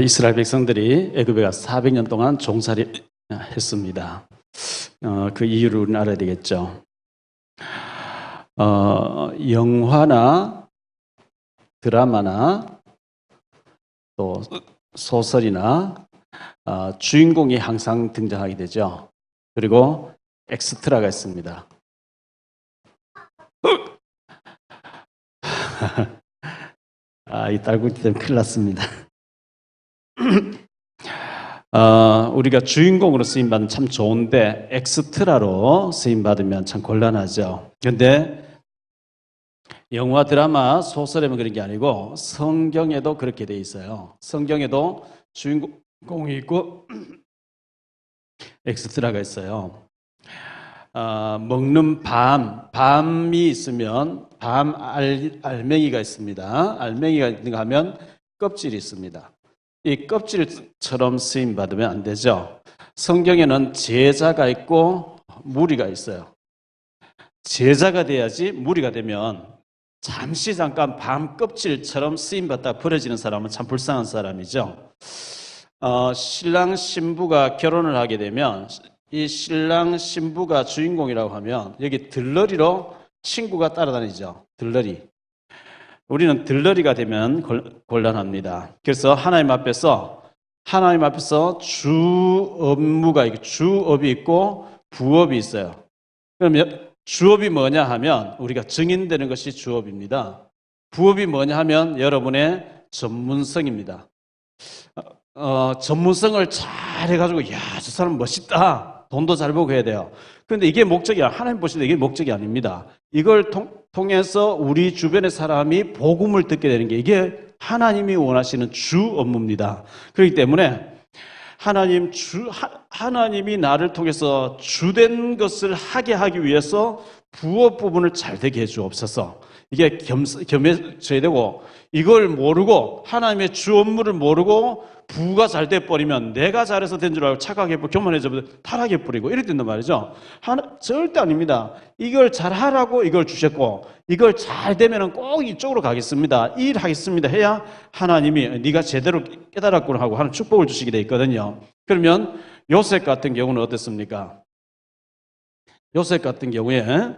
이스라엘 백성들이 애굽에 가서 400년 동안 종살이 했습니다. 그 이유를 우리는 알아야 되겠죠. 영화나 드라마나 또 소설이나 주인공이 항상 등장하게 되죠. 그리고 엑스트라가 있습니다. 이 딸꾹질 때문에 큰일 났습니다. 우리가 주인공으로 쓰임받으면 참 좋은데 엑스트라로 쓰임받으면 참 곤란하죠. 그런데 영화, 드라마, 소설에만 그런 게 아니고 성경에도 그렇게 돼 있어요. 성경에도 주인공이 있고 엑스트라가 있어요. 먹는 밤이 있으면 밤 알맹이가 있습니다. 알맹이가 있는가 하면 껍질이 있습니다. 이 껍질처럼 쓰임받으면 안 되죠. 성경에는 제자가 있고 무리가 있어요. 제자가 돼야지 무리가 되면 잠깐 밤 껍질처럼 쓰임받다 버려지는 사람은 참 불쌍한 사람이죠. 신랑 신부가 결혼을 하게 되면 이 신랑 신부가 주인공이라고 하면 여기 들러리로 친구가 따라다니죠. 들러리. 우리는 들러리가 되면 곤란합니다. 그래서 하나님 앞에서 주 업무가 있고 주업이 있고 부업이 있어요. 그러면 주업이 뭐냐 하면 우리가 증인되는 것이 주업입니다. 부업이 뭐냐 하면 여러분의 전문성입니다. 전문성을 잘 해가지고 저 사람 멋있다. 돈도 잘 벌고 해야 돼요. 그런데 이게 목적이 하나님 보실 때 이게 목적이 아닙니다. 이걸 통해서 우리 주변의 사람이 복음을 듣게 되는 게 이게 하나님이 원하시는 주 업무입니다. 그렇기 때문에 하나님이 나를 통해서 주된 것을 하기 위해서 부업 부분을 잘 되게 해주옵소서. 이게 겸해져야 되고 이걸 모르고 하나님의 주 업무를 모르고 부가 잘 돼버리면 내가 잘해서 된 줄 알고 착각해버리고 교만해져버리고 타락해버리고 이렇게 된단 말이죠. 절대 아닙니다. 이걸 잘하라고 이걸 주셨고 이걸 잘 되면 꼭 이쪽으로 가겠습니다. 이 일하겠습니다 해야 하나님이 네가 제대로 깨달았구나 하고 하는 축복을 주시게 돼 있거든요. 그러면 요셉 같은 경우는 어땠습니까? 요셉 같은 경우에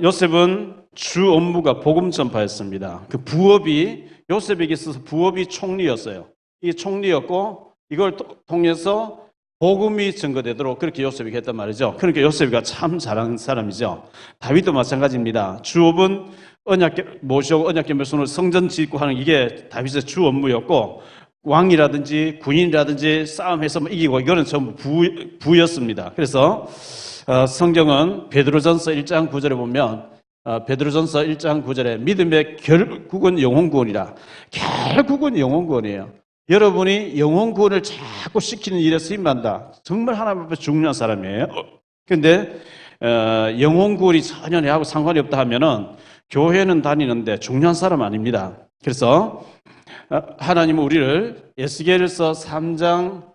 요셉은 주 업무가 복음 전파였습니다. 그 부업이 요셉에게 있어서 부업이 총리였어요. 이게 총리였고 이걸 통해서 복음이 증거되도록 그렇게 요셉에게 했단 말이죠. 그러니까 요셉이가 참 잘하는 사람이죠. 다윗도 마찬가지입니다. 주업은 모시고 언약궤 멸손으로 성전 짓고 하는 이게 다윗의 주 업무였고 왕이라든지 군인이라든지 싸움해서 이기고 이거는 전부 부였습니다. 그래서 성경은 베드로전서 1장 9절에 보면 베드로전서 1장 9절에 믿음의 결국은 영혼 구원이라. 결국은 영혼 구원이에요. 여러분이 영혼 구원을 자꾸 시키는 일에 쓰임받는다. 정말 하나님 앞에 중요한 사람이에요. 그런데 영혼 구원이 전혀 내하고 상관이 없다 하면은 교회는 다니는데 중요한 사람 아닙니다. 그래서 하나님은 우리를 에스겔서 3장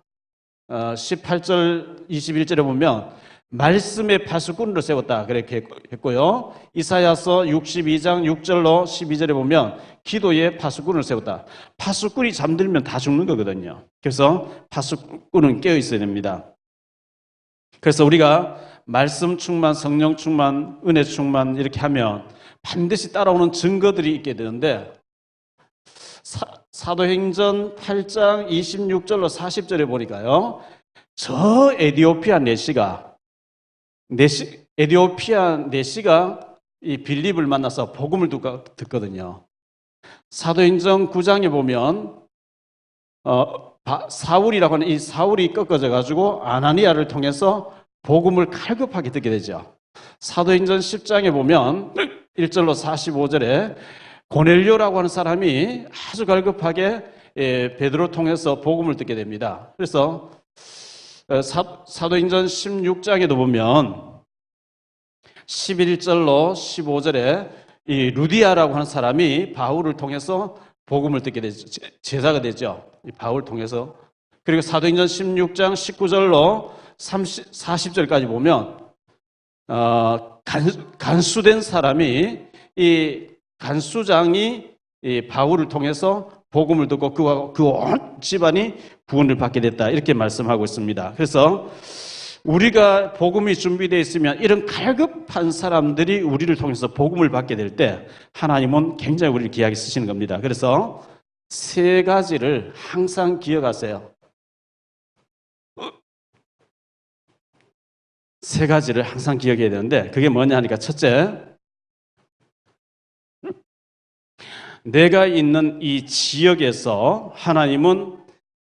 18절 21절에 보면 말씀의 파수꾼으로 세웠다 그렇게 했고요. 이사야서 62장 6절로 12절에 보면 기도의 파수꾼을 세웠다. 파수꾼이 잠들면 다 죽는 거거든요. 그래서 파수꾼은 깨어 있어야 됩니다. 그래서 우리가 말씀 충만, 성령 충만, 은혜 충만 이렇게 하면 반드시 따라오는 증거들이 있게 되는데 사도행전 8장 26절로 40절에 보니까요. 저 에디오피아 내시가 이 빌립을 만나서 복음을 듣거든요. 사도행전 9장에 보면 사울이라고 하는 이 사울이 꺾어져 가지고 아나니아를 통해서 복음을 갈급하게 듣게 되죠. 사도행전 10장에 보면 1절로 45절에 고넬료라고 하는 사람이 아주 갈급하게 베드로 통해서 복음을 듣게 됩니다. 그래서 사도행전 16장에도 보면 11절로 15절에 이 루디아라고 하는 사람이 바울을 통해서 복음을 듣게 되죠. 제자가 되죠. 이 바울을 통해서. 그리고 사도행전 16장 19절로 40절까지 보면 간수된 사람이 이 간수장이 이 바울을 통해서 복음을 듣고 그와 그 온 집안이 구원을 받게 됐다. 이렇게 말씀하고 있습니다. 그래서 우리가 복음이 준비되어 있으면 이런 갈급한 사람들이 우리를 통해서 복음을 받게 될 때 하나님은 굉장히 우리를 귀하게 쓰시는 겁니다. 그래서 세 가지를 항상 기억하세요. 세 가지를 항상 기억해야 되는데 그게 뭐냐 하니까 첫째, 내가 있는 이 지역에서 하나님은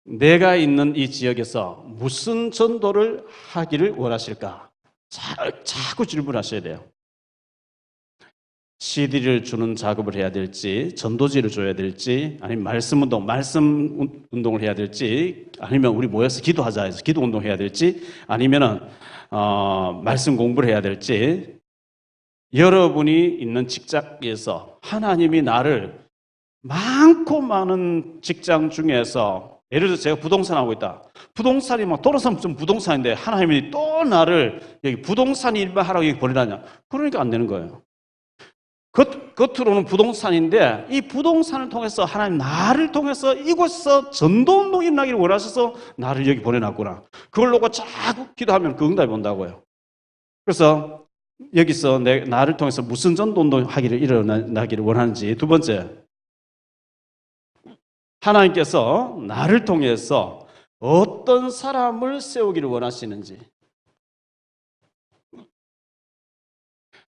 내가 있는 이 지역에서 무슨 전도를 하기를 원하실까? 자꾸 질문하셔야 돼요. CD를 주는 작업을 해야 될지, 전도지를 줘야 될지, 아니면 말씀 운동을 해야 될지, 아니면 우리 모여서 기도하자 해서 기도 운동 해야 될지, 아니면은 말씀 공부를 해야 될지, 여러분이 있는 직장에서 하나님이 나를 많고 많은 직장 중에서 예를 들어서 제가 부동산 하고 있다. 부동산이 막 돌아서면 좀 부동산인데 하나님이 또 나를 여기 부동산 일만 하라고 여기 보내라냐? 그러니까 안 되는 거예요. 겉으로는 부동산인데 이 부동산을 통해서 하나님 나를 통해서 이곳에서 전도운동이 일어나기를 원하셔서 나를 여기 보내놨구나. 그걸 놓고 자꾸 기도하면 그 응답이 온다고요. 그래서 여기서 나를 통해서 무슨 전도운동 하기를 일어나기를 원하는지. 두 번째, 하나님께서 나를 통해서 어떤 사람을 세우기를 원하시는지.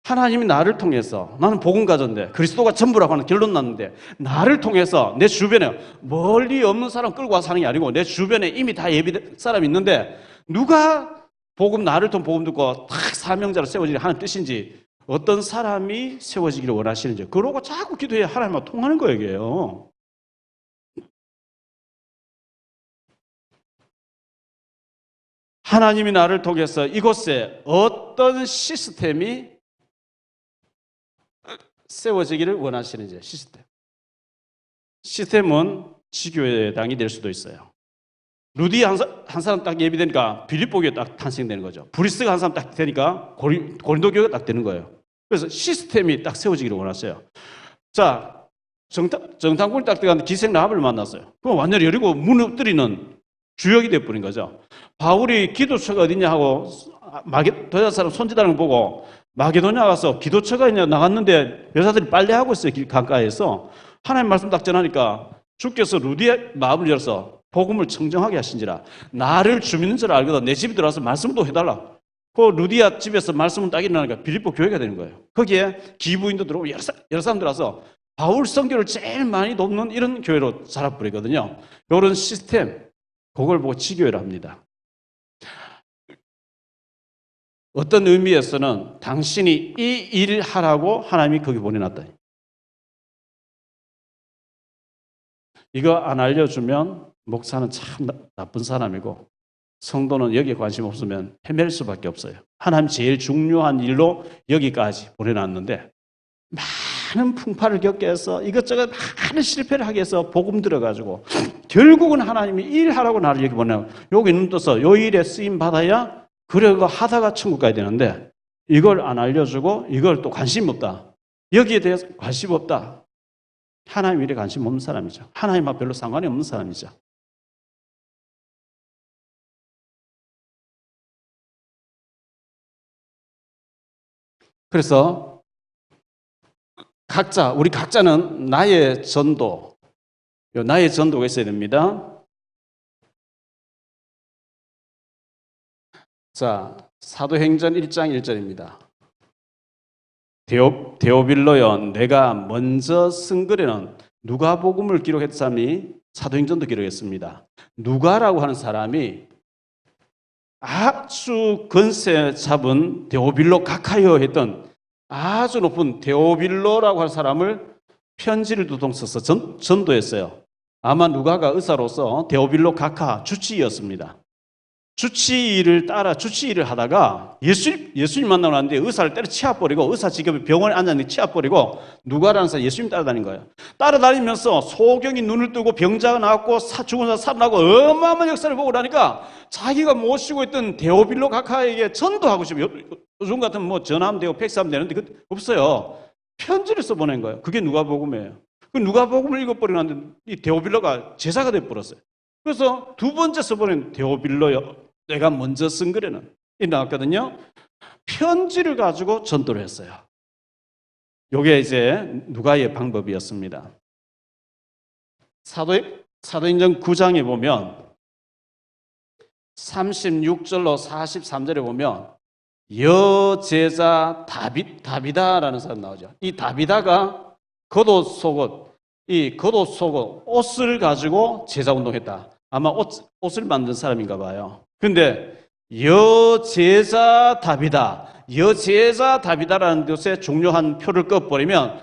하나님이 나를 통해서, 나는 복음가전인데 그리스도가 전부라고 하는 결론 났는데 나를 통해서 내 주변에 멀리 없는 사람 끌고 와서 하는 게 아니고 내 주변에 이미 다 예비된 사람이 있는데 누가 나를 통해 복음 듣고 딱 사명자로 세워지는 하나님 뜻인지, 어떤 사람이 세워지기를 원하시는지 그러고 자꾸 기도해야 하나님과 통하는 거예요. 이게요. 하나님이 나를 통해서 이곳에 어떤 시스템이 세워지기를 원하시는지. 시스템은 지교회당이 될 수도 있어요. 루디 한 사람 딱 예비되니까 빌립보 교회 딱 탄생되는 거죠. 브리스가 한 사람 딱 되니까 고린도 교회가 딱 되는 거예요. 그래서 시스템이 딱 세워지기를 원하세요. 자, 정탐꾼이 딱 들어갔는데 기생 라합을 만났어요. 그럼 완전히 여리고 무너뜨리는 주역이 되어버린 거죠. 바울이 기도처가 어디냐 하고 도자 사람 손짓하는 거 보고 마게도냐 가서 기도처가 있냐 나갔는데 여자들이 빨래하고 있어요. 길 가까이에서. 하나님 말씀 딱 전하니까 주께서 루디의 마음을 열어서 복음을 청정하게 하신지라. 나를 주민인 줄 알거든 내 집에 들어와서 말씀도 해달라. 그 루디아 집에서 말씀을 딱 일어나니까 빌립보 교회가 되는 거예요. 거기에 기부인도 들어오고 여러 사람들 와서 바울 선교를 제일 많이 돕는 이런 교회로 자라버리거든요. 이런 시스템, 그걸 보고 지교회라 합니다. 어떤 의미에서는 당신이 이 일을 하라고 하나님이 거기 보내놨다. 이거 안 알려주면 목사는 참 나쁜 사람이고 성도는 여기에 관심 없으면 헤맬 수밖에 없어요. 하나님 제일 중요한 일로 여기까지 보내놨는데 많은 풍파를 겪게 해서 이것저것 많은 실패를 하게 해서 복음 들어가지고 결국은 하나님이 일하라고 나를 여기 보내요. 여기 눈 떠서 요 일에 쓰임 받아야 그래가 하다가 천국 가야 되는데 이걸 안 알려주고 이걸 또 관심 없다. 여기에 대해서 관심 없다. 하나님 일에 관심 없는 사람이죠. 하나님과 별로 상관이 없는 사람이죠. 그래서 우리 각자는 나의 전도가 있어야 됩니다. 자, 사도행전 1장 1절입니다. 데오빌로여, 내가 먼저 쓴 글에는 누가복음을 기록했던 사람이 사도행전도 기록했습니다. 누가라고 하는 사람이 아주 건세 잡은 데오빌로 가카이어 했던 아주 높은 데오빌로라고 하는 사람을 편지를 두 통 써서 전도했어요. 아마 누가가 의사로서 데오빌로 가카 주치의였습니다. 주치의를 하다가 예수님 만나러 왔는데 의사를 때려 치아버리고 의사 직업이 병원에 앉았는데 치아버리고 누가라는 사람 예수님 따라다닌 거예요. 따라다니면서 소경이 눈을 뜨고 병자가 나왔고 죽은 사람 살아나고 어마어마한 역사를 보고 나니까 자기가 모시고 있던 데오빌로 가카에게 전도하고 싶어요. 요즘 같으면 전화하면 되고 팩스하면 되는데 없어요. 편지를 써보낸 거예요. 그게 누가복음이에요. 그 누가복음을 읽어버리고 났는데 이 데오빌로가 제사가 돼버렸어요. 그래서 두 번째 써버린 데오빌로요. 내가 먼저 쓴 글에는 이 나왔거든요. 편지를 가지고 전도를 했어요. 이게 이제 누가의 방법이었습니다. 사도행전 9장에 보면 36절로 43절에 보면 여제자 다비다라는 사람 나오죠. 이 다비다가 겉옷 속옷 옷을 가지고 제자 운동했다. 아마 옷을 만든 사람인가 봐요. 그런데 여제자 다비다라는 것에 중요한 표를 꺼버리면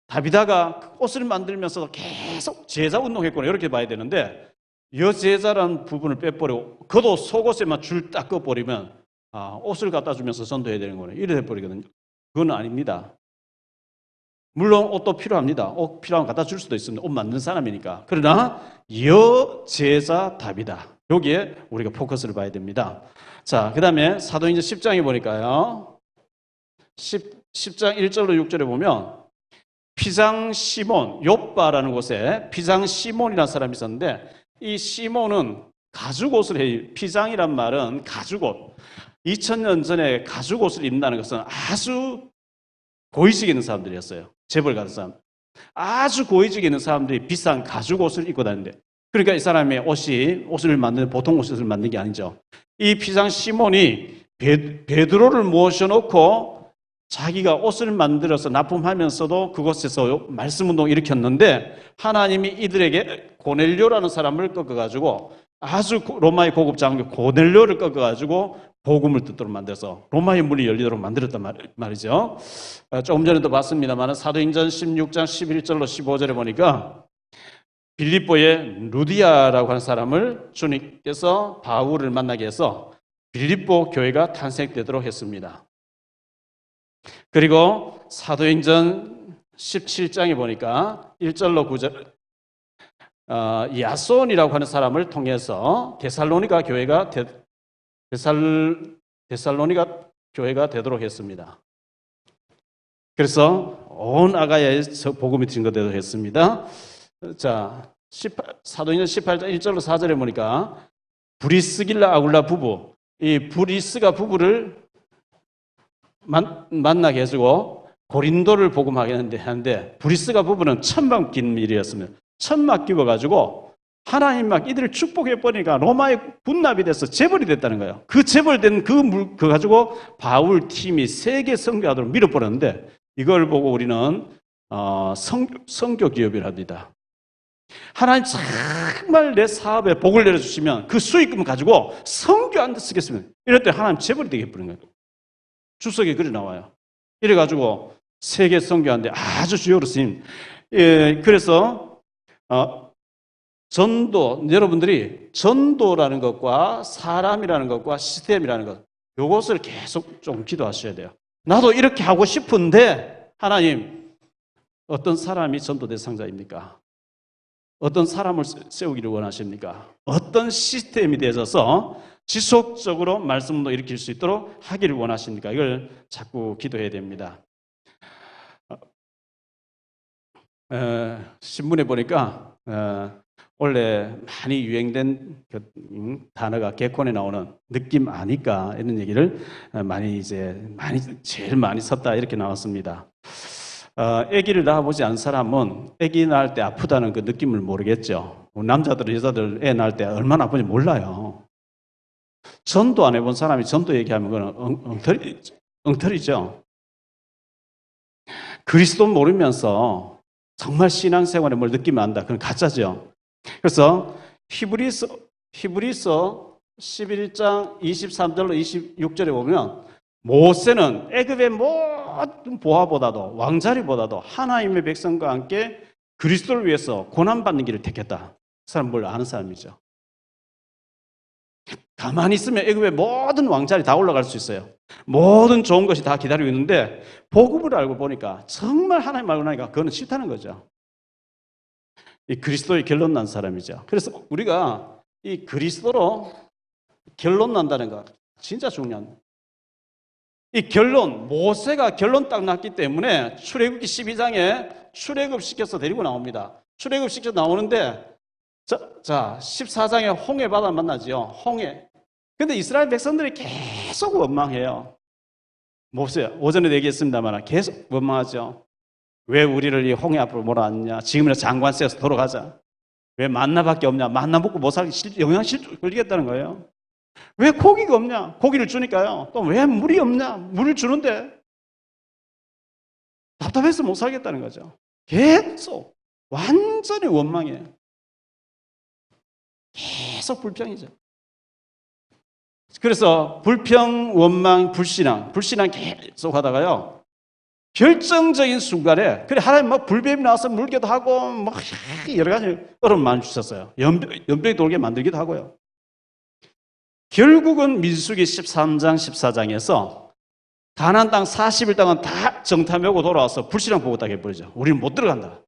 다비다가 옷을 만들면서 계속 제자 운동했구나 이렇게 봐야 되는데 여제자라는 부분을 빼버리고 겉옷 속옷에만 줄 딱 꺼버리면 옷을 갖다 주면서 전도해야 되는 거네 이래 돼버리거든요. 그건 아닙니다. 물론 옷도 필요합니다. 옷 필요하면 갖다 줄 수도 있습니다. 옷 만든 사람이니까. 그러나 여제자 다비다. 여기에 우리가 포커스를 봐야 됩니다. 자, 그 다음에 사도행전 10장에 보니까요. 10장 1절로 6절에 보면 피장 시몬, 욥바라는 곳에 피장 시몬이라는 사람이 있었는데 이 시몬은 가죽옷을 해요. 피장이란 말은 가죽옷. 2000년 전에 가죽옷을 입는다는 것은 아주 고위직에 있는 사람들이었어요. 재벌 같은 사람. 아주 고위직에 있는 사람들이 비싼 가죽옷을 입고 다니는데 그러니까 이 사람의 옷을 만드는 보통 옷을 만든 게 아니죠. 이 피장 시몬이 베드로를 모셔놓고 자기가 옷을 만들어서 납품하면서도 그곳에서 말씀운동을 일으켰는데 하나님이 이들에게 고넬료라는 사람을 꺾어가지고 아주 로마의 고급 장교 고넬료를 꺾어가지고 복음을 듣도록 만들어서 로마의 문이 열리도록 만들었단 말이죠. 조금 전에도 봤습니다만 사도행전 16장 11절로 15절에 보니까 빌립보의 루디아라고 하는 사람을 주님께서 바울을 만나게 해서 빌립보 교회가 탄생되도록 했습니다. 그리고 사도행전 17장에 보니까 1절로 9절 야손이라고 하는 사람을 통해서 데살로니가 교회가 되도록 했습니다. 그래서 온 아가야에서 복음이 증거되도록 했습니다. 자, 사도행전 18장 1절로 4절에 보니까 브리스길라 아굴라 부부, 이 브리스가 부부를 만나게 해주고 고린도를 복음하게 하는데 브리스가 부부는 천막 낀 일이었습니다. 천막 끼워가지고 하나님 막 이들을 축복해버리니까 로마의 군납이 돼서 재벌이 됐다는 거예요. 그 재벌된 그거 가지고 바울 팀이 세계 선교하도록 밀어버렸는데 이걸 보고 우리는 선교 기업이라 합니다. 하나님 정말 내 사업에 복을 내려주시면 그 수익금 가지고 선교 안 쓰겠습니다. 이럴 때 하나님 재벌이 되게 해버린 거예요. 주석에 글이 나와요. 이래가지고 세계 선교하는데 아주 주요로 쓰임. 그래서 전도, 여러분들이 전도라는 것과 사람이라는 것과 시스템이라는 것, 이것을 계속 좀 기도하셔야 돼요. 나도 이렇게 하고 싶은데 하나님 어떤 사람이 전도 대상자입니까? 어떤 사람을 세우기를 원하십니까? 어떤 시스템이 되어서 지속적으로 말씀도 일으킬 수 있도록 하기를 원하십니까? 이걸 자꾸 기도해야 됩니다. 신문에 보니까 원래 많이 유행된 단어가 개콘에 나오는 느낌 아니까 이런 얘기를 제일 많이 썼다 이렇게 나왔습니다. 아기를 낳아보지 않은 사람은 아기 낳을 때 아프다는 그 느낌을 모르겠죠. 남자들, 여자들 애 낳을 때 얼마나 아픈지 몰라요. 전도 안 해본 사람이 전도 얘기하면 그건 엉터리죠. 그리스도 모르면서 정말 신앙생활에 뭘 느끼면 안다. 그건 가짜죠. 그래서 히브리서 11장 23절로 26절에 보면 모세는 애굽의 모든 보화보다도 왕자리보다도 하나님의 백성과 함께 그리스도를 위해서 고난받는 길을 택했다. 그 사람 뭘 아는 사람이죠. 가만히 있으면 애굽의 모든 왕자리 다 올라갈 수 있어요. 모든 좋은 것이 다 기다리고 있는데 복음을 알고 보니까 정말 하나님 알고 나니까 그거는 싫다는 거죠. 이 그리스도의 결론 난 사람이죠. 그래서 우리가 이 그리스도로 결론 난다는 거 진짜 중요한. 이 결론, 모세가 결론 딱 났기 때문에 출애굽기 12장에 출애굽시켜서 데리고 나옵니다. 출애굽시켜서 나오는데 자 14장에 홍해 바다 만나지요. 홍해. 근데 이스라엘 백성들이 계속 원망해요. 모세요. 오전에 얘기했습니다만 계속 원망하죠. 왜 우리를 이 홍해 앞으로 몰아왔냐? 지금이라 장관 세워서 돌아가자. 왜 만나밖에 없냐? 만나 먹고 못 살기 영양실조 걸리겠다는 거예요. 왜 고기가 없냐? 고기를 주니까요. 또 왜 물이 없냐? 물을 주는데 답답해서 못 살겠다는 거죠. 계속 완전히 원망해요. 계속 불평이죠. 그래서 불평, 원망, 불신앙 계속 하다가요. 결정적인 순간에 그래 하나님 막 불뱀이 나와서 물기도 하고 막 여러 가지 얼음 많이 주셨어요. 연병이 돌게 만들기도 하고요. 결국은 민수기 13장, 14장에서 가나안 땅 40일 동안 다 정탐하고 돌아와서 불신앙 보고 딱 해버리죠. 우리는 못 들어간다.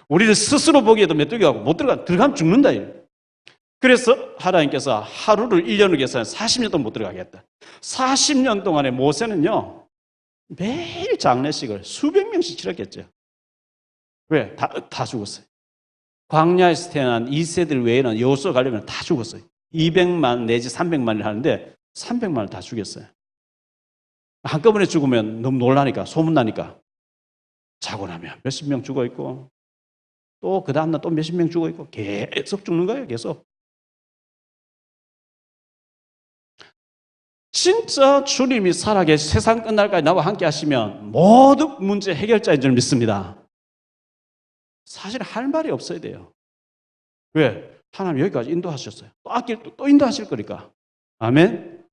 우리를 스스로 보기에도 메뚜기하고 못 들어가면 죽는다. 그래서 하나님께서 하루를 1년을 계산해 40년 동안 못 들어가겠다. 40년 동안에 모세는요. 매일 장례식을 수백 명씩 치렀겠죠. 왜? 다 죽었어요. 광야에서 태어난 2세들 외에는 여호수아 가려면 다 죽었어요. 200만 내지 300만을 하는데 300만을 다 죽였어요. 한꺼번에 죽으면 너무 놀라니까 소문나니까 자고 나면 몇십 명 죽어 있고 또 그 다음날 또 몇십 명 죽어 있고 계속 죽는 거예요. 계속. 진짜 주님이 살아계시 세상 끝날까지 나와 함께 하시면 모든 문제 해결자인 줄 믿습니다. 사실 할 말이 없어야 돼요. 왜? 하나님 여기까지 인도하셨어요. 또 인도하실 거니까. 아멘?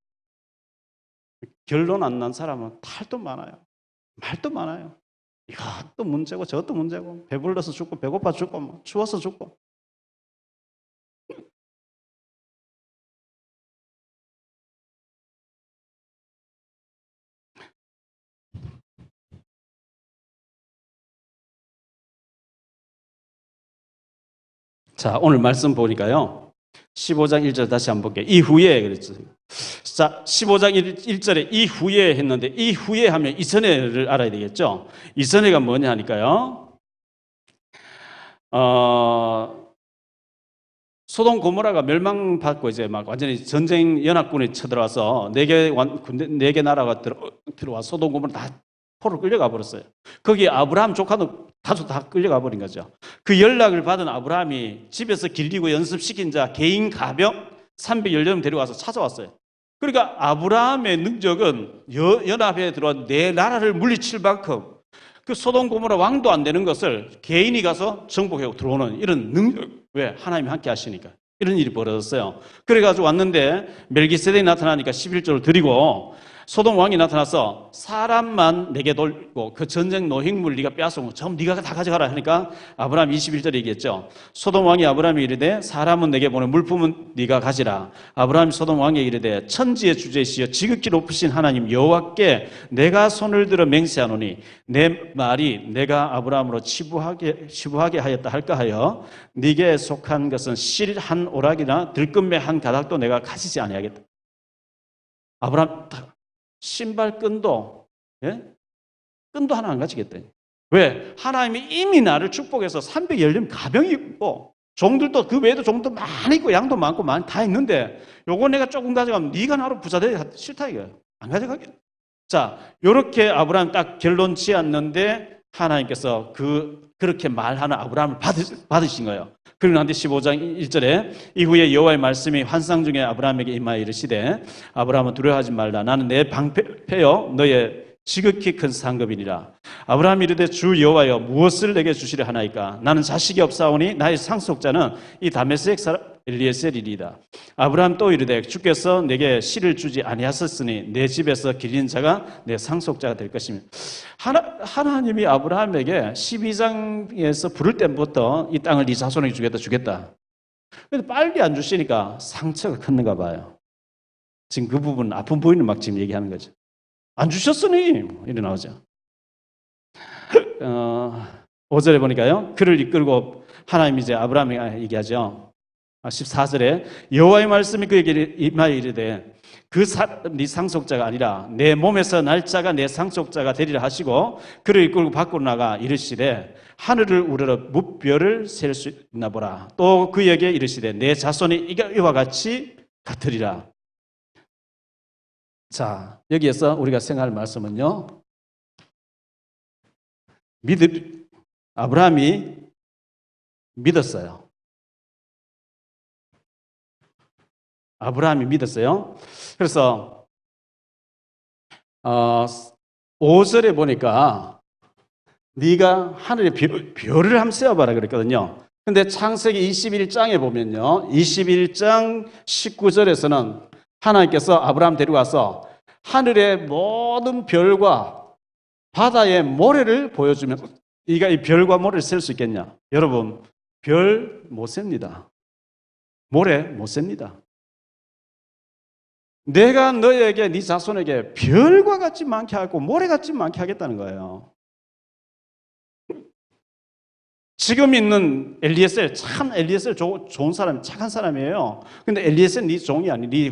결론 안 난 사람은 탈도 많아요. 말도 많아요. 이것도 문제고 저것도 문제고 배불러서 죽고 배고파 죽고 뭐 추워서 죽고. 자, 오늘 말씀 보니까요. 15장 1절 다시 한번 볼게요. 이후에 그랬죠. 자, 15장 1절에 이후에 했는데 이후에 하면 이전에를 알아야 되겠죠. 이전에가 뭐냐 하니까요. 소돔 고모라가 멸망받고 이제 막 완전히 전쟁 연합군이 쳐들어와서 네 개 나라가 들어와 소돔 고모라 다 포로 끌려가 버렸어요. 거기 아브라함 조카도 다수 다 끌려가 버린 거죠. 그 연락을 받은 아브라함이 집에서 길리고 연습시킨 자 개인 가병 310명 데려와서 찾아왔어요. 그러니까 아브라함의 능력은 연합에 들어온 네 나라를 물리칠 만큼 그 소돔 고모라 왕도 안 되는 것을 개인이 가서 정복하고 들어오는 이런 능력. 왜? 하나님이 함께 하시니까. 이런 일이 벌어졌어요. 그래가지고 왔는데 멜기세덱이 나타나니까 11조를 드리고 소돔 왕이 나타나서 사람만 내게 돌고 그 전쟁 노획물 네가 빼앗으면 전부 네가 다 가져가라 하니까 아브라함 21절에 얘기했죠. 소돔 왕이 아브라함이 이르되 사람은 내게 보내 물품은 네가 가지라. 아브라함이 소돔 왕에게 이르되 천지의 주제시여 지극히 높으신 하나님 여호와께 내가 손을 들어 맹세하노니 내 말이 내가 아브라함으로 치부하게 하였다 할까 하여 네게 속한 것은 실 한 오락이나 들금의 한 가닥도 내가 가지지 아니하겠다. 아브라함 신발 끈도 하나 안 가지겠다. 왜? 하나님이 이미 나를 축복해서 310명 가병이 있고 종들도 그 외에도 종도 많이 있고 양도 많고 다 있는데 요거 내가 조금 가져가면 네가 나로 부자 되기 싫다 이거예요. 안 가져가게. 자, 요렇게 아브라함 딱 결론 지었는데 하나님께서 그렇게 말하는 아브라함을 받으신 거예요. 그런데 15장 1절에 이후에 여호와의 말씀이 환상 중에 아브라함에게 임하여 이르시되 아브라함은 두려워하지 말라. 나는 내 방패여 너의 지극히 큰 상급이니라. 아브라함이 이르되 주 여호와여 무엇을 내게 주시려 하나이까. 나는 자식이 없사오니 나의 상속자는 이 다메섹 사람 엘리에셀이리이다. 아브라함 또 이르되 주께서 내게 씨를 주지 아니하셨으니 내 집에서 기린 자가 내 상속자가 될 것이며. 하나님이 아브라함에게 12장에서 부를 때부터 이 땅을 네 자손에게 주겠다. 근데 빨리 안 주시니까 상처가 컸는가 봐요. 지금 그 부분 아픈 부인을 막 지금 얘기하는 거죠. 안 주셨으니 이래 나오죠. 5절에 보니까요. 그를 이끌고 하나님이 이제 아브라함에게 얘기하죠. 14절에 여호와의 말씀이 그에게 임하여 이르되 네 상속자가 아니라 내 몸에서 날 자가 내 상속자가 되리라 하시고 그를 이끌고 밖으로 나가 이르시되 하늘을 우러러 무별을 셀 수 있나 보라. 또 그에게 이르시되 내 자손이 이와 같이 같으리라. 자, 여기에서 우리가 생각할 말씀은요, 아브라함이 믿었어요. 아브라함이 믿었어요. 그래서 5절에 보니까 네가 하늘에 별을 한번 세어봐라 그랬거든요. 근데 창세기 21장에 보면요, 21장 19절에서는 하나님께서 아브라함 데려가서 하늘의 모든 별과 바다의 모래를 보여주면 네가 이 별과 모래를 셀 수 있겠냐? 여러분, 별 못 셉니다. 모래 못 셉니다. 내가 너에게 네 자손에게 별과 같이 많게 하고 모래같이 많게 하겠다는 거예요. 지금 있는 엘리에셀, 참 엘리에셀 좋은 사람, 착한 사람이에요. 근데 엘리에셀 네 종이 아니, 네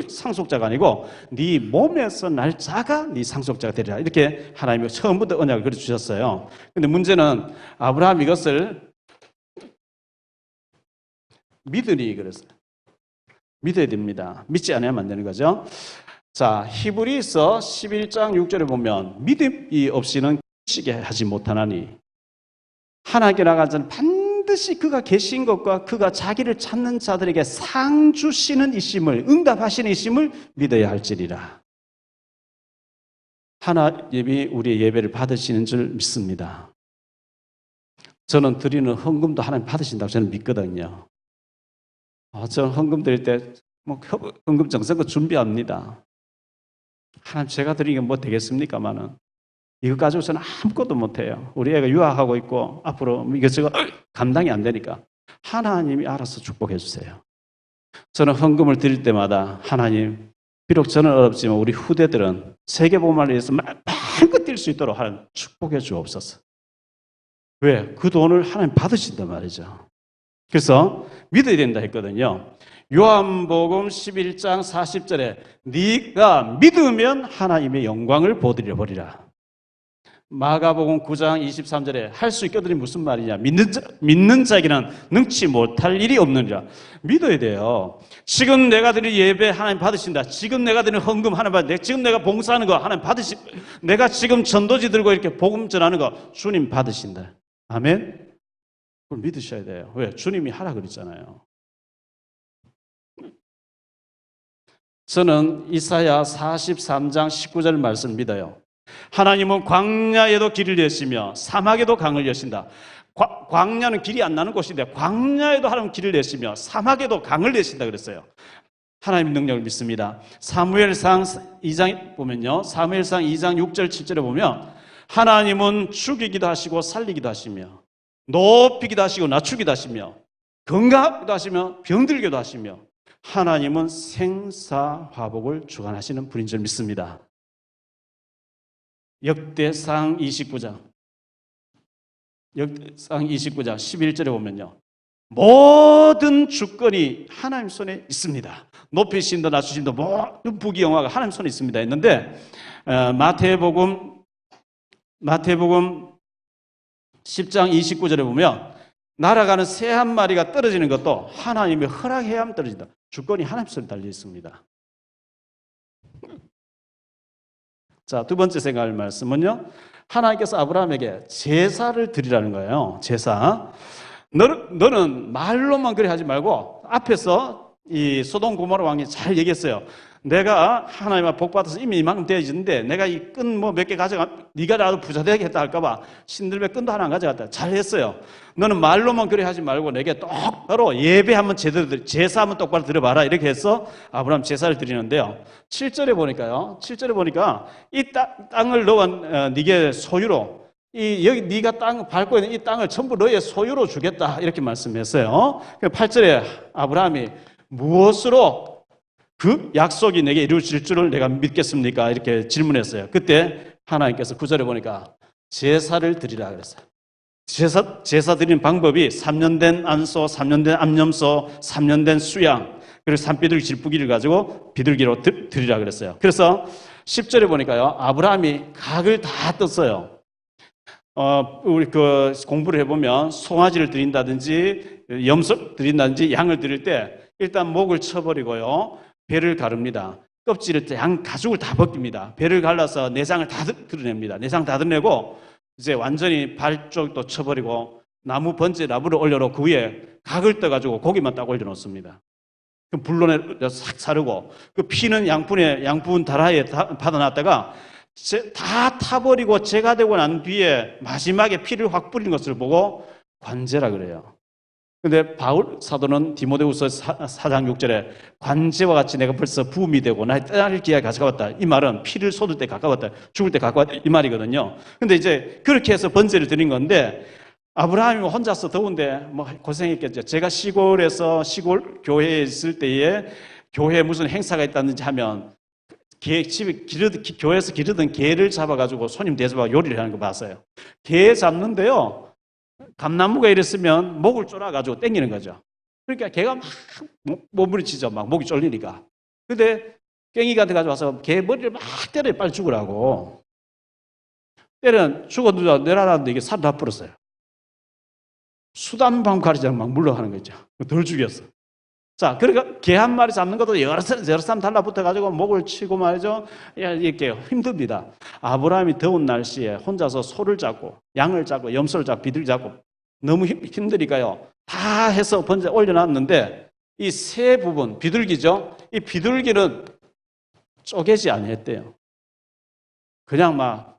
상속자가 아니고 네 몸에서 날 자가 네 상속자가 되리라. 이렇게 하나님이 처음부터 언약을 그려 주셨어요. 근데 문제는 아브라함 이것을 믿으니 그랬어요. 믿어야 됩니다. 믿지 않으면 안 되는 거죠. 자, 히브리서 11장 6절에 보면 믿음이 없이는 지게 하지 못하나니 하나님께 나간 자는 반드시 그가 계신 것과 그가 자기를 찾는 자들에게 상 주시는 이심을, 응답하시는 이심을 믿어야 할지니라. 하나님이 우리의 예배를 받으시는 줄 믿습니다. 저는 드리는 헌금도 하나님 받으신다고 저는 믿거든요. 저는 헌금 드릴 때 헌금 정성껏 준비합니다. 하나님 제가 드리는 게 뭐 되겠습니까마는 이거 가지고 저는 아무것도 못해요. 우리 애가 유학하고 있고 앞으로 이것저것 감당이 안 되니까 하나님이 알아서 축복해 주세요. 저는 헌금을 드릴 때마다 하나님, 비록 저는 어렵지만 우리 후대들은 세계복음화를 위해서 마음껏 뛸 수 있도록 하나님 축복해 주옵소서. 왜? 그 돈을 하나님 받으신단 말이죠. 그래서 믿어야 된다 했거든요. 요한복음 11장 40절에 네가 믿으면 하나님의 영광을 보드려 버리라. 마가복음 9장 23절에 할 수 있거든요. 무슨 말이냐? 믿는 자에게는 능치 못할 일이 없느니라. 믿어야 돼요. 지금 내가 드린 예배 하나님 받으신다. 지금 내가 드린 헌금 하나님 받으신다. 지금 내가 봉사하는 거 하나님 받으신다. 내가 지금 전도지 들고 이렇게 복음 전하는 거 주님 받으신다. 아멘? 그걸 믿으셔야 돼요. 왜? 주님이 하라 그랬잖아요. 저는 이사야 43장 19절 말씀 믿어요. 하나님은 광야에도 길을 내시며 사막에도 강을 여신다. 광야는 길이 안 나는 곳인데 광야에도 하나님 길을 내시며 사막에도 강을 내신다 그랬어요. 하나님의 능력을 믿습니다. 사무엘상 2장 보면요, 사무엘상 2장 6절 7절에 보면 하나님은 죽이기도 하시고 살리기도 하시며 높이기도 하시고 낮추기도 하시며 건강하기도 하시며 병들기도 하시며 하나님은 생사화복을 주관하시는 분인 줄 믿습니다. 역대상 29장 11절에 보면요, 모든 주권이 하나님 손에 있습니다. 높이신다 낮추신다 모든 부귀영화가 하나님 손에 있습니다 했는데 마태복음 10장 29절에 보면 날아가는 새 한 마리가 떨어지는 것도 하나님의 허락해야만 떨어진다. 주권이 하나님 손에 달려 있습니다. 자, 두 번째 생각할 말씀은요, 하나님께서 아브라함에게 제사를 드리라는 거예요. 제사. 너는 말로만 그래 하지 말고 앞에서 이 소돔 고모라 왕이 잘 얘기했어요. 내가 하나님과 복 받아서 이미 이만큼 되어지는데 내가 이 끈 뭐 몇 개 가져가, 네가 나도 부자 되겠다 할까봐 신들배 끈도 하나 안 가져갔다. 잘했어요. 너는 말로만 그래 하지 말고 내게 똑바로 예배 한번 제대로 드려, 제사 한번 똑바로 드려봐라. 이렇게 해서 아브라함 제사를 드리는데요. 7절에 보니까요. 7절에 보니까 이 땅을 너와 네게 소유로, 여기 네가 땅 밟고 있는 이 땅을 전부 너의 소유로 주겠다. 이렇게 말씀했어요. 8절에 아브라함이 무엇으로 그 약속이 내게 이루어질 줄을 내가 믿겠습니까? 이렇게 질문했어요. 그때 하나님께서 9절에 보니까 제사를 드리라 그랬어요. 제사 드리는 방법이 3년 된 안소, 3년 된 암염소, 3년 된 수양, 그리고 산비둘기 질뿌기를 가지고 비둘기로 드리라 그랬어요. 그래서 10절에 보니까요, 아브라함이 각을 다 떴어요. 우리 공부를 해보면 송아지를 드린다든지 염소 드린다든지 양을 드릴 때 일단 목을 쳐버리고요, 배를 가릅니다. 껍질을 양 가죽을 다 벗깁니다. 배를 갈라서 내장을 다 드러냅니다. 내장 다 드러내고 이제 완전히 발 쪽도 쳐버리고 나무 번제 나무를 올려놓고 그 위에 각을 떠가지고 고기만 딱 올려놓습니다. 그럼 불로 싹 사르고 그 피는 양푼 다라에 받아놨다가 다 타버리고 재가 되고 난 뒤에 마지막에 피를 확 뿌리는 것을 보고 관제라 그래요. 근데 바울 사도는 디모데후서 4장 6절에 관제와 같이 내가 벌써 부음이 되고 나의 떠날 기회가 가까웠다. 이 말은 피를 쏟을 때 가까웠다. 죽을 때 가까웠다. 이 말이거든요. 근데 이제 그렇게 해서 번제를 드린 건데 아브라함이 혼자서 더운데 뭐 고생했겠죠. 제가 시골 교회에 있을 때에 교회에 무슨 행사가 있다든지 하면 교회에서 기르던 개를 잡아가지고 손님 대접하고 요리를 하는 거 봤어요. 개 잡는데요, 감나무가 이랬으면 목을 졸아가지고 땡기는 거죠. 그러니까 개가 막 몸부림치죠. 막 목이 쫄리니까. 근데 깽이한테 가져와서 개 머리를 막 때려요. 빨리 죽으라고. 때려 죽어도 내라라는데 이게 살 다 불었어요. 수단방 가리자고 막 물러가는 거죠. 덜 죽였어. 자, 그러니까 개 한 마리 잡는 것도 여러 사람 달라붙어가지고 목을 치고 말이죠. 이렇게 힘듭니다. 아브라함이 더운 날씨에 혼자서 소를 잡고, 양을 잡고, 염소를 잡고, 비둘기 잡고, 너무 힘드니까요. 다 해서 번제 올려놨는데, 이 세 부분, 비둘기죠? 이 비둘기는 쪼개지 아니했대요. 그냥 막,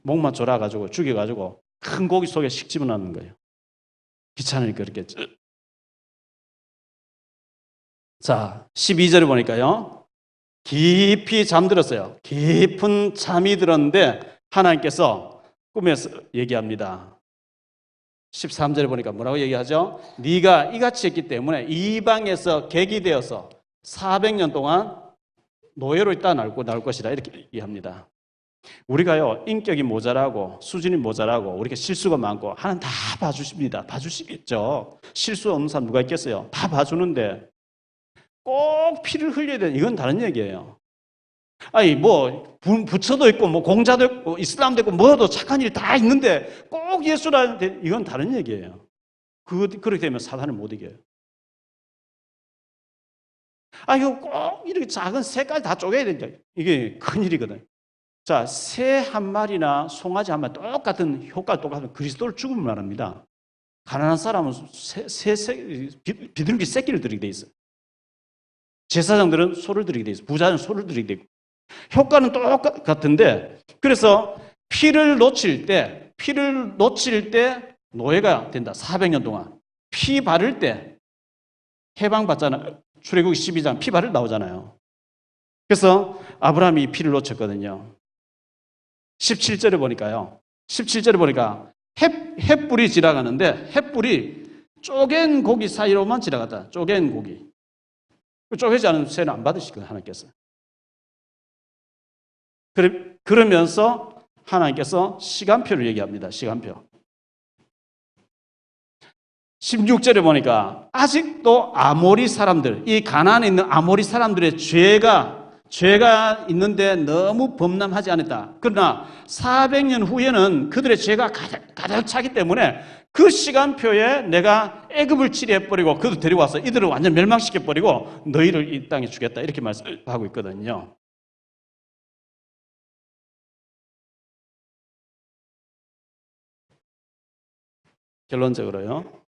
목만 졸아가지고, 죽여가지고, 큰 고기 속에 식 집어넣는 거예요. 귀찮으니까 그렇겠죠. 자, 12절에 보니까요, 깊이 잠들었어요. 깊은 잠이 들었는데 하나님께서 꿈에서 얘기합니다. 13절에 보니까 뭐라고 얘기하죠? 네가 이같이 했기 때문에 이방에서 객이 되어서 400년 동안 노예로 있다 나올 것이다, 이렇게 얘기합니다. 우리가요, 인격이 모자라고 수준이 모자라고 우리가 실수가 많고 하나님 다 봐주십니다. 봐주시겠죠. 실수 없는 사람 누가 있겠어요? 다 봐주는데 꼭 피를 흘려야 되는, 이건 다른 얘기예요. 아니 뭐 부처도 있고 뭐 공자도 있고 이슬람도 있고 뭐도 착한 일이 다 있는데 꼭 예수라는, 이건 다른 얘기예요. 그렇게 되면 사단을 못 이겨요. 아, 이거 꼭 이렇게 작은 새까지 다 쪼개야 된다. 이게 큰일이거든. 자, 새 한 마리나 송아지 한 마리 똑같은 효과가 똑같은 그리스도를 죽으면 말합니다. 가난한 사람은 비둘기 새끼를 드리게 돼 있어요. 제사장들은 소를 드리게 돼 있어요. 부자는 소를 드리게 돼 있고. 효과는 똑같은데, 그래서 피를 놓칠 때 노예가 된다. 400년 동안. 피 바를 때 해방받잖아요. 출애굽기 12장 피 바를 나오잖아요. 그래서 아브라함이 피를 놓쳤거든요. 17절에 보니까 햇불이 지나가는데 햇불이 쪼갠 고기 사이로만 지나갔다. 쪼갠 고기. 쪼개지 않은 새는 안 받으실 거예요, 하나님께서. 그러면서 하나님께서 시간표를 얘기합니다. 시간표. 16절에 보니까 아직도 아모리 사람들, 이 가나안에 있는 아모리 사람들의 죄가 있는데 너무 범람하지 않았다. 그러나 400년 후에는 그들의 죄가 가득 차기 때문에 그 시간표에 내가 애굽을 치리해버리고 그들 데려와서 이들을 완전 멸망시켜버리고 너희를 이 땅에 주겠다, 이렇게 말씀하고 있거든요. 결론적으로요,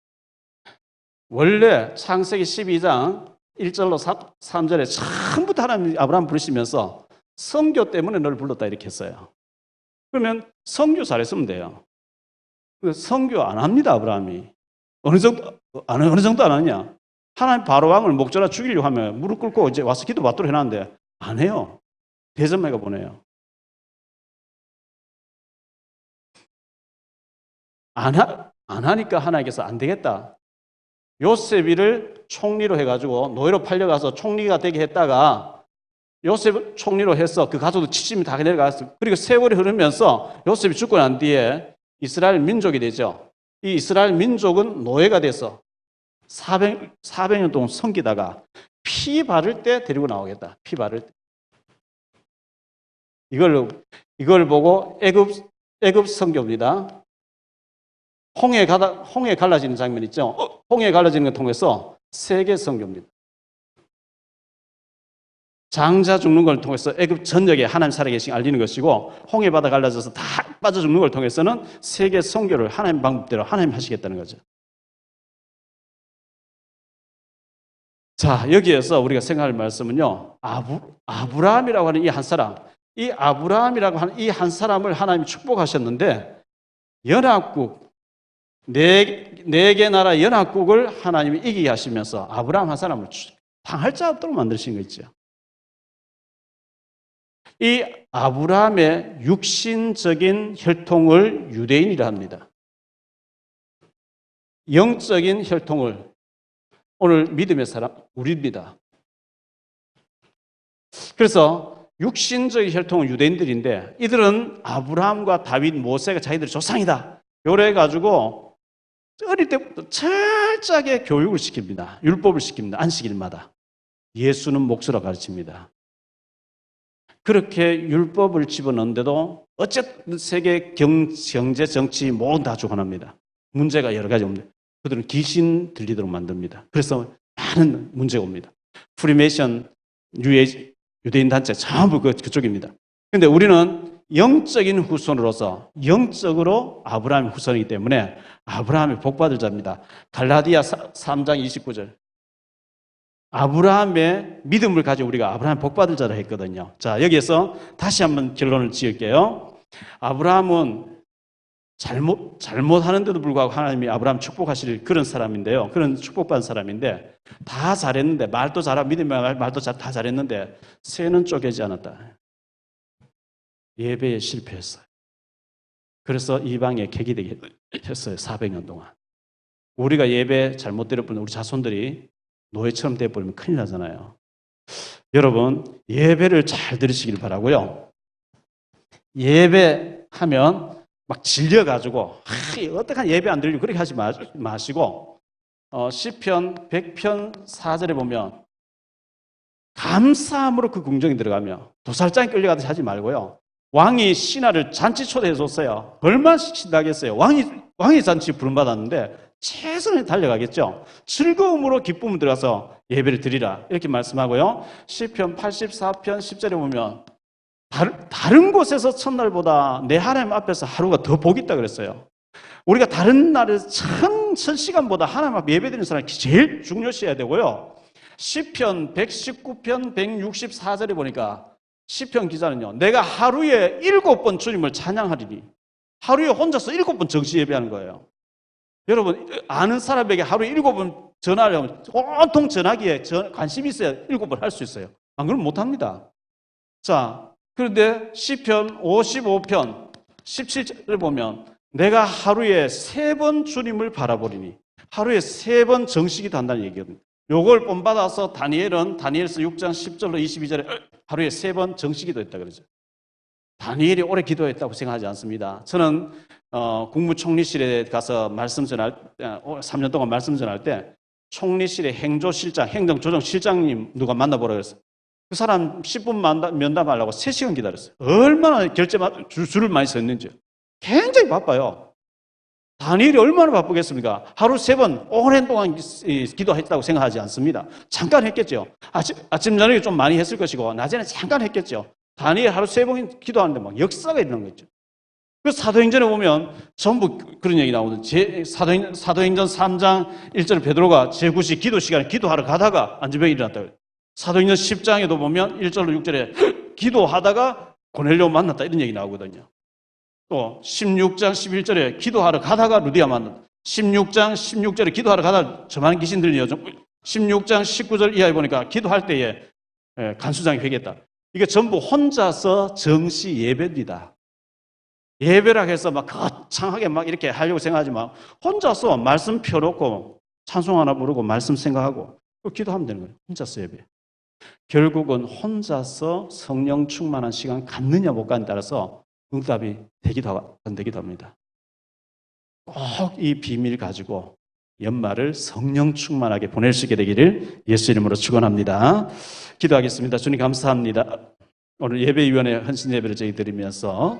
원래 창세기 12장 1절로 3절에 처음부터 하나님 아브라함 부르시면서 선교 때문에 너를 불렀다, 이렇게 했어요. 그러면 선교 잘했으면 돼요. 선교 안 합니다, 아브라함이. 어느 정도 안 하냐? 하나님 바로왕을 목전에 죽이려고 하면 무릎 꿇고 이제 와서 기도 받도록 해놨는데 안 해요. 대전매가 보내요. 안 하니까 하나님께서 안 되겠다. 요셉이를 총리로 해가지고 노예로 팔려가서 총리가 되게 했다가 요셉을 총리로 해서 그 가족도 70이 다 내려갔어요. 그리고 세월이 흐르면서 요셉이 죽고 난 뒤에 이스라엘 민족이 되죠. 이 이스라엘 민족은 노예가 돼서 400년 동안 섬기다가 피 바를 때 데리고 나오겠다. 피 바를 때. 이걸 보고 애굽 선교입니다. 홍해 갈라지는 장면 있죠. 홍해 갈라지는 걸 통해서 세계 선교입니다. 장자 죽는 걸 통해서 애굽 전역에 하나님 살아계신 알리는 것이고, 홍해 바다 갈라져서 다 빠져 죽는 걸 통해서는 세계 선교를 하나님 방법대로 하나님 하시겠다는 거죠. 자, 여기에서 우리가 생각할 말씀은요, 아브라함이라고 하는 이 한 사람, 이 아브라함이라고 하는 이 한 사람을 하나님이 축복하셨는데, 연합국, 네 개 나라 연합국을 하나님이 이기게 하시면서 아브라함 한 사람을 당할 자 없도록 만드신 거 있죠. 이 아브라함의 육신적인 혈통을 유대인이라 합니다. 영적인 혈통을 오늘 믿음의 사람, 우리입니다. 그래서 육신적인 혈통은 유대인들인데, 이들은 아브라함과 다윗, 모세가 자기들의 조상이다. 요래 가지고 어릴 때부터 철저하게 교육을 시킵니다. 율법을 시킵니다. 안식일마다. 예수는 몫으로 가르칩니다. 그렇게 율법을 집어넣는데도 어쨌든 세계 경제, 정치 모두 다 주관합니다. 문제가 여러 가지 옵니다. 그들은 귀신 들리도록 만듭니다. 그래서 많은 문제가 옵니다. 프리메이션, 유대인 단체 전부 그쪽입니다. 그런데 우리는 영적인 후손으로서 영적으로 아브라함의 후손이기 때문에 아브라함의 복받을 자입니다. 갈라디아 3장 29절. 아브라함의 믿음을 가지고 우리가 아브라함 복받을 자라 했거든요. 자, 여기에서 다시 한번 결론을 지을게요. 아브라함은 잘못하는데도 불구하고 하나님이 아브라함 축복하실 그런 사람인데요. 그런 축복받은 사람인데, 다 잘했는데, 말도 잘하고 믿음의 말도 다 잘했는데 새는 쪼개지 않았다. 예배에 실패했어요. 그래서 이방에 객이 되게 했어요. 400년 동안. 우리가 예배 잘못 드려버리면 우리 자손들이 노예처럼 돼버리면 큰일 나잖아요. 여러분, 예배를 잘 들으시길 바라고요. 예배하면 막 질려가지고 어떡한 예배 안 들리고 그렇게 하지 마시고, 시편 100편 4절에 보면 감사함으로 그 궁정에 들어가며 도살장에 끌려가듯이 하지 말고요. 왕이 신하를 잔치 초대해 줬어요. 얼마나 신나겠어요. 왕이 잔치 부름받았는데 최선을 달려가겠죠. 즐거움으로 기쁨을 들어가서 예배를 드리라 이렇게 말씀하고요. 시편 84편 10절에 보면 다른 곳에서 첫날보다 내 하나님 앞에서 하루가 더 복이 있다 그랬어요. 우리가 다른 날에서 천 시간보다 하나님 앞에 예배드리는 사람이 제일 중요시해야 되고요. 시편 119편 164절에 보니까 시편 기자는요, 내가 하루에 7번 주님을 찬양하리니, 하루에 혼자서 7번 정시 예배하는 거예요. 여러분, 아는 사람에게 하루에 7번 전화하려면 온통 전화기에 관심이 있어야 7번 할 수 있어요. 안 그러면 못합니다. 자, 그런데 시편 55편 17절을 보면 내가 하루에 3번 주님을 바라보리니, 하루에 3번 정식기도 한다는 얘기거든요. 요걸 본받아서 다니엘서 6장 10절로 22절에 하루에 3번 정식기도 했다 그러죠. 다니엘이 오래 기도했다고 생각하지 않습니다. 저는 국무총리실에 가서 3년 동안 말씀 전할 때 총리실의 행조실장, 행정조정실장님 누가 만나보라고 그랬어요. 그 사람 10분 면담하려고 3시간 기다렸어요. 얼마나 줄을 많이 섰는지요. 굉장히 바빠요. 다니엘이 얼마나 바쁘겠습니까? 하루 3번 오랜 동안 기도했다고 생각하지 않습니다. 잠깐 했겠죠. 아침 저녁에 좀 많이 했을 것이고 낮에는 잠깐 했겠죠. 다니엘 하루 3번 기도하는데 막 역사가 일어난 거죠. 그 사도행전에 보면 전부 그런 얘기 나오는데, 사도행전 3장 1절 베드로가 제9시 기도 시간에 기도하러 가다가 안전병이 일어났다. 사도행전 10장에도 보면 1절로 6절에 기도하다가 고넬료 만났다 이런 얘기 나오거든요. 또 16장 11절에 기도하러 가다가 루디아 만났다. 16장 16절에 기도하러 가다가 저만 귀신 들린 여정. 16장 19절 이하에 보니까 기도할 때에 간수장이 회개했다. 이게 전부 혼자서 정시 예배입니다. 예배라고 해서 막 거창하게 막 이렇게 하려고 생각하지 마. 혼자서 말씀 펴놓고 찬송 하나 부르고 말씀 생각하고 기도하면 되는 거예요. 혼자서 예배. 결국은 혼자서 성령 충만한 시간 갖느냐 못 갖느냐에 따라서 응답이 되기도 안 되기도 합니다. 꼭 이 비밀 가지고 연말을 성령 충만하게 보낼 수 있게 되기를 예수 이름으로 축원합니다. 기도하겠습니다. 주님 감사합니다. 오늘 예배위원회 헌신 예배를 저희 드리면서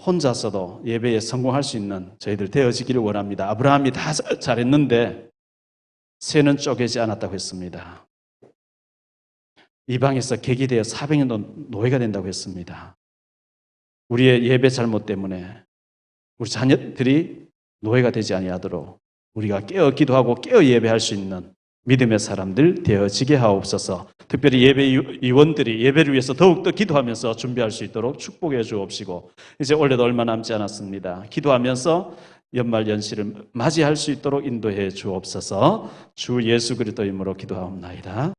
혼자서도 예배에 성공할 수 있는 저희들 되어지기를 원합니다. 아브라함이 다 잘했는데 새는 쪼개지 않았다고 했습니다. 이방에서 객이 되어 400년 노예가 된다고 했습니다. 우리의 예배 잘못 때문에 우리 자녀들이 노예가 되지 아니하도록 우리가 깨어 기도하고 깨어 예배할 수 있는 믿음의 사람들 되어지게 하옵소서. 특별히 예배위원들이 예배를 위해서 더욱더 기도하면서 준비할 수 있도록 축복해 주옵시고, 이제 올해도 얼마 남지 않았습니다. 기도하면서 연말 연시를 맞이할 수 있도록 인도해 주옵소서. 주 예수 그리스도 이름으로 기도하옵나이다.